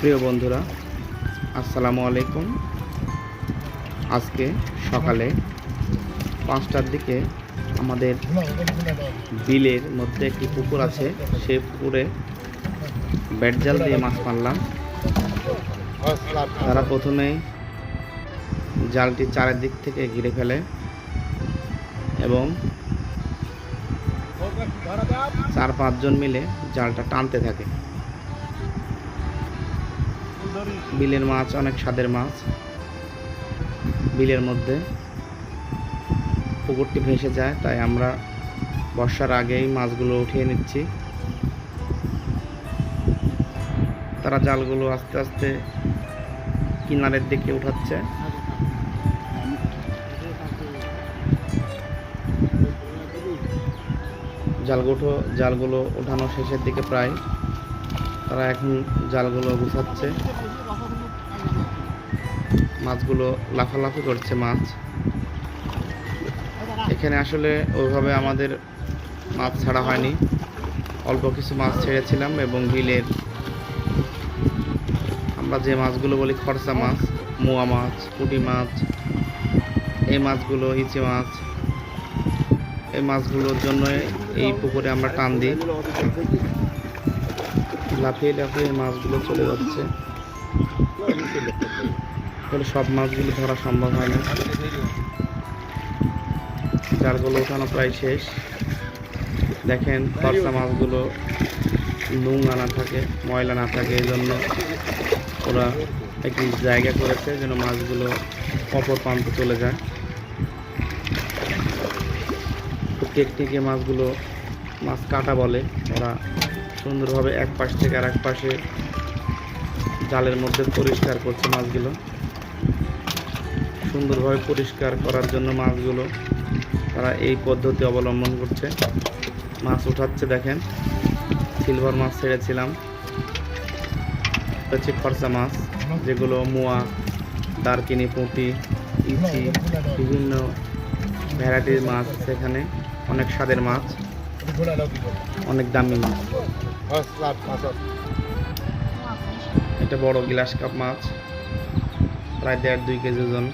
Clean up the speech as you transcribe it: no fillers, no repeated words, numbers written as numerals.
প্রিয় বন্ধুরা, আসসালামু আলাইকুম। আজকে সকালে 5টার দিকে আমাদের বিলের মধ্যে একটি পুকুর আছে, সেই পুকুরে ব্যাটজাল দিয়ে মাছ মারলাম। তারা প্রথমেই জালটি চারিদিক থেকে ঘিরে ফেলে এবং 4-5 জন মিলে জালটা টানতে থাকে। বিলের মাছ অনেক স্বাদের মাছ। বিলের মধ্যে পুকুরটি ভেসে যায়, তাই আমরা বর্ষার আগেই মাছগুলো উঠিয়ে নিচ্ছি। তারা জালগুলো আস্তে আস্তে কিনারের দিকে উঠাচ্ছে। জালগুলো ওঠানো শেষের দিকে প্রায়। তারা এখন জালগুলো গুছাচ্ছে। মাছগুলো লাফালাফি করছে মাছ। এখানে আসলে ওইভাবে আমাদের মাছ ছাড়া হয়নি, অল্প কিছু মাছ ছেড়েছিলাম এবং বিলের আমরা যে মাছগুলো বলি খরচা মাছ, মোয়া মাছ, পুঁটি মাছ, এই মাছগুলো, ইচে মাছ, এই মাছগুলোর জন্য এই পুকুরে আমরা টান দিই। লাফিয়ে লাফিয়ে মাছগুলো চলে যাচ্ছে। তাহলে সব মাছগুলো ধরা সম্ভব হয় না। জালগুলো ওঠানো প্রায় শেষ। দেখেন, খরচা মাছগুলো নোংরা না থাকে, ময়লা না থাকে, এই জন্য ওরা একটি জায়গা করেছে যেন মাছগুলো অপর প্রান্তে চলে যায়। টেকটিকে মাছগুলো মাছ কাটা বলে। ওরা সুন্দরভাবে এক পাশ থেকে আর এক পাশে জালের মধ্যে পরিষ্কার করছে মাছগুলো। সুন্দরভাবে পরিষ্কার করার জন্য মাছগুলো তারা এই পদ্ধতি অবলম্বন করছে। মাছ উঠাচ্ছে, দেখেন সিলভার মাছ ছেড়েছিলাম, হচ্ছে খরচা মাছ, যেগুলো মোয়া, দারকিনি, পুঁটি, ইচি, বিভিন্ন ভ্যারাইটির মাছ আছে এখানে। অনেক স্বাদের মাছ, অনেক দামি মাছ। এটা বড় গ্লাস কাপ মাছ, প্রায় 1.5-2 কেজি ওজন।